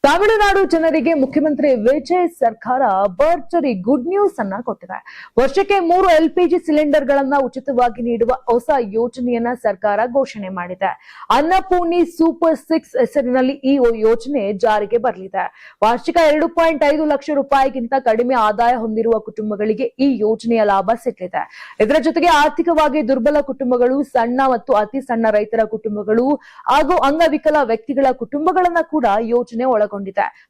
ತಮಿಳುನಾಡು ಜನರಿಗೆ ಮುಖ್ಯಮಂತ್ರಿ ವಿಜಯ್ ಸರ್ಕಾರ ಭರ್ಜರಿ ಗುಡ್ ನ್ಯೂಸ್ ಅನ್ನ ಕೊಟ್ಟಿದೆ. ವರ್ಷಕ್ಕೆ 3 LPG ಸಿಲಿಂಡರ್ ಗಳನ್ನ ಉಚಿತವಾಗಿ ನೀಡುವ ಹೊಸ ಯೋಜನೆಯನ್ನ ಸರ್ಕಾರ ಘೋಷಣೆ ಮಾಡಿದೆ. ಅನ್ನಪೂರ್ಣಿ ಸೂಪರ್ 6 ಹೆಸರಿನಲ್ಲಿ ಈ ಯೋಜನೆ ಜಾರಿಗೆ ಬರಲಿದೆ. ವಾರ್ಷಿಕ 2.5 ಲಕ್ಷ ರೂಪಾಯಿಗಿಂತ ಕಡಿಮೆ ಆದಾಯ ಹೊಂದಿರುವ ಕುಟುಂಬಗಳಿಗೆ ಈ ಯೋಜನೆಯ ಲಾಭ ಸಿಗಲಿದೆ. ಇದರ ಜೊತೆಗೆ ಆರ್ಥಿಕವಾಗಿ ದುರ್ಬಲ ಕುಟುಂಬಗಳು, ಸಣ್ಣ ಮತ್ತು ಅತಿ ಸಣ್ಣ ರೈತರ ಕುಟುಂಬಗಳು ಹಾಗೂ ಅಂಗವಿಕಲ ವ್ಯಕ್ತಿಗಳ ಕುಟುಂಬಗಳನ್ನ ಕೂಡ ಯೋಜನೆ ಒಳಗೊಂಡಿದೆ.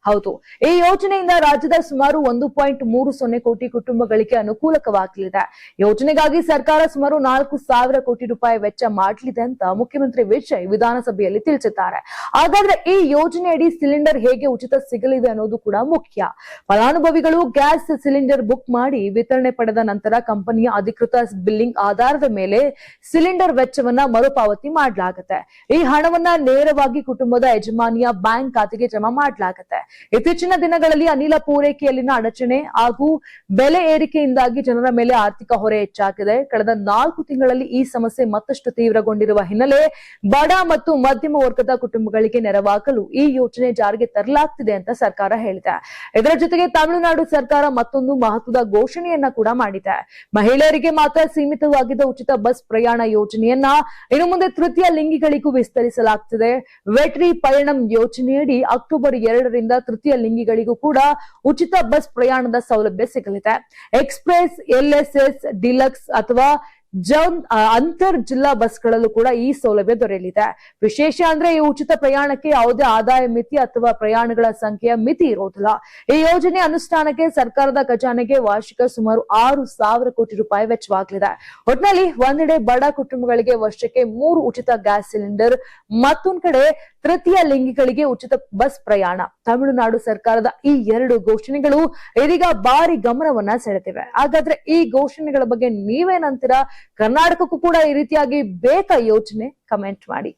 ಹೌದು, ಈ ಯೋಜನೆಯಿಂದ ರಾಜ್ಯದ ಸುಮಾರು 1.30 ಕೋಟಿ ಕುಟುಂಬಗಳಿಗೆ ಅನುಕೂಲವಾಗಲಿದೆ. ಯೋಜನೆಗಾಗಿ ಸರ್ಕಾರ ಸುಮಾರು 4,000 ಕೋಟಿ ರೂಪಾಯಿ ವೆಚ್ಚ ಮಾಡಲಿದೆ ಅಂತ ಮುಖ್ಯಮಂತ್ರಿ ವಿಜಯ್ ವಿಧಾನಸಭೆಯಲ್ಲಿ ತಿಳಿಸಿದ್ದಾರೆ. ಹಾಗಾದ್ರೆ ಈ ಯೋಜನೆಯಡಿ ಸಿಲಿಂಡರ್ ಹೇಗೆ ಉಚಿತ ಸಿಗಲಿದೆ ಅನ್ನೋದು ಕೂಡ ಮುಖ್ಯ. ಫಲಾನುಭವಿಗಳು ಗ್ಯಾಸ್ ಸಿಲಿಂಡರ್ ಬುಕ್ ಮಾಡಿ ವಿತರಣೆ ಪಡೆದ ನಂತರ ಕಂಪನಿಯ ಅಧಿಕೃತ ಬಿಲ್ಲಿಂಗ್ ಆಧಾರದ ಮೇಲೆ ಸಿಲಿಂಡರ್ ವೆಚ್ಚವನ್ನ ಮರುಪಾವತಿ ಮಾಡಲಾಗುತ್ತೆ. ಈ ಹಣವನ್ನ ನೇರವಾಗಿ ಕುಟುಂಬದ ಯಜಮಾನಿಯ ಬ್ಯಾಂಕ್ ಖಾತೆಗೆ ಜಮಾ ಮಾಡಲಾಗುತ್ತೆ. ಇತ್ತೀಚಿನ ದಿನಗಳಲ್ಲಿ ಅನಿಲ ಪೂರೈಕೆಯಲ್ಲಿನ ಅಡಚಣೆ ಹಾಗೂ ಬೆಲೆ ಏರಿಕೆಯಿಂದಾಗಿ ಜನರ ಮೇಲೆ ಆರ್ಥಿಕ ಹೊರೆ ಹೆಚ್ಚಾಗಿದೆ. ಕಳೆದ 4 ತಿಂಗಳಲ್ಲಿ ಈ ಸಮಸ್ಯೆ ಮತ್ತಷ್ಟು ತೀವ್ರಗೊಂಡಿರುವ ಹಿನ್ನೆಲೆ ಬಡ ಮತ್ತು ಮಧ್ಯಮ ವರ್ಗದ ಕುಟುಂಬಗಳಿಗೆ ನೆರವಾಗಲು ಈ ಯೋಜನೆ ಜಾರಿಗೆ ತರಲಾಗ್ತಿದೆ ಅಂತ ಸರ್ಕಾರ ಹೇಳಿದೆ. ಇದರ ಜೊತೆಗೆ ತಮಿಳುನಾಡು ಸರ್ಕಾರ ಮತ್ತೊಂದು ಮಹತ್ವದ ಘೋಷಣೆಯನ್ನ ಕೂಡ ಮಾಡಿದೆ. ಮಹಿಳೆಯರಿಗೆ ಮಾತ್ರ ಸೀಮಿತವಾಗಿದ್ದ ಉಚಿತ ಬಸ್ ಪ್ರಯಾಣ ಯೋಜನೆಯನ್ನ ಇನ್ನು ಮುಂದೆ ತೃತೀಯ ಲಿಂಗಿಗಳಿಗೂ ವಿಸ್ತರಿಸಲಾಗುತ್ತಿದೆ. ವೆಟ್ರಿ ಪಯಣಂ ಯೋಜನೆಯಡಿ ಅಕ್ಟೋಬರ್ 2ರಿಂದ ತೃತೀಯ ಲಿಂಗಿಗಳಿಗೂ ಕೂಡ ಉಚಿತ ಬಸ್ ಪ್ರಯಾಣದ ಸೌಲಭ್ಯ ಸಿಗಲಿದೆ. ಎಕ್ಸ್ಪ್ರೆಸ್, LSS, ಡಿಲಕ್ಸ್ ಅಥವಾ ಅಂತರ್ ಜಿಲ್ಲಾ ಬಸ್ಗಳಲ್ಲೂ ಕೂಡ ಈ ಸೌಲಭ್ಯ ದೊರೆಯಲಿದೆ. ವಿಶೇಷ ಅಂದ್ರೆ ಈ ಉಚಿತ ಪ್ರಯಾಣಕ್ಕೆ ಯಾವುದೇ ಆದಾಯ ಮಿತಿ ಅಥವಾ ಪ್ರಯಾಣಗಳ ಸಂಖ್ಯೆಯ ಮಿತಿ ಇರೋದಿಲ್ಲ. ಈ ಯೋಜನೆ ಅನುಷ್ಠಾನಕ್ಕೆ ಸರ್ಕಾರದ ಖಜಾನೆಗೆ ವಾರ್ಷಿಕ ಸುಮಾರು 6,000 ಕೋಟಿ ರೂಪಾಯಿ ವೆಚ್ಚವಾಗಲಿದೆ. ಒಟ್ಟಿನಲ್ಲಿ ಒಂದೆಡೆ ಬಡ ಕುಟುಂಬಗಳಿಗೆ ವರ್ಷಕ್ಕೆ 3 ಉಚಿತ ಗ್ಯಾಸ್ ಸಿಲಿಂಡರ್, ಮತ್ತೊಂದ್ ಕಡೆ ತೃತೀಯ ಲಿಂಗಿಗಳಿಗೆ ಉಚಿತ ಬಸ್ ಪ್ರಯಾಣ. ತಮಿಳುನಾಡು ಸರ್ಕಾರದ ಈ 2 ಘೋಷಣೆಗಳು ಇದೀಗ ಭಾರಿ ಗಮನವನ್ನ ಸೆಳೆದಿವೆ. ಹಾಗಾದ್ರೆ ಈ ಘೋಷಣೆಗಳ ಬಗ್ಗೆ ನೀವೇನಂತೀರಾ? ಕರ್ನಾಟಕಕ್ಕೂ ಕೂಡ ಈ ರೀತಿಯಾಗಿ ಬೇಕಾ ಯೋಜನೆ? ಕಮೆಂಟ್ ಮಾಡಿ.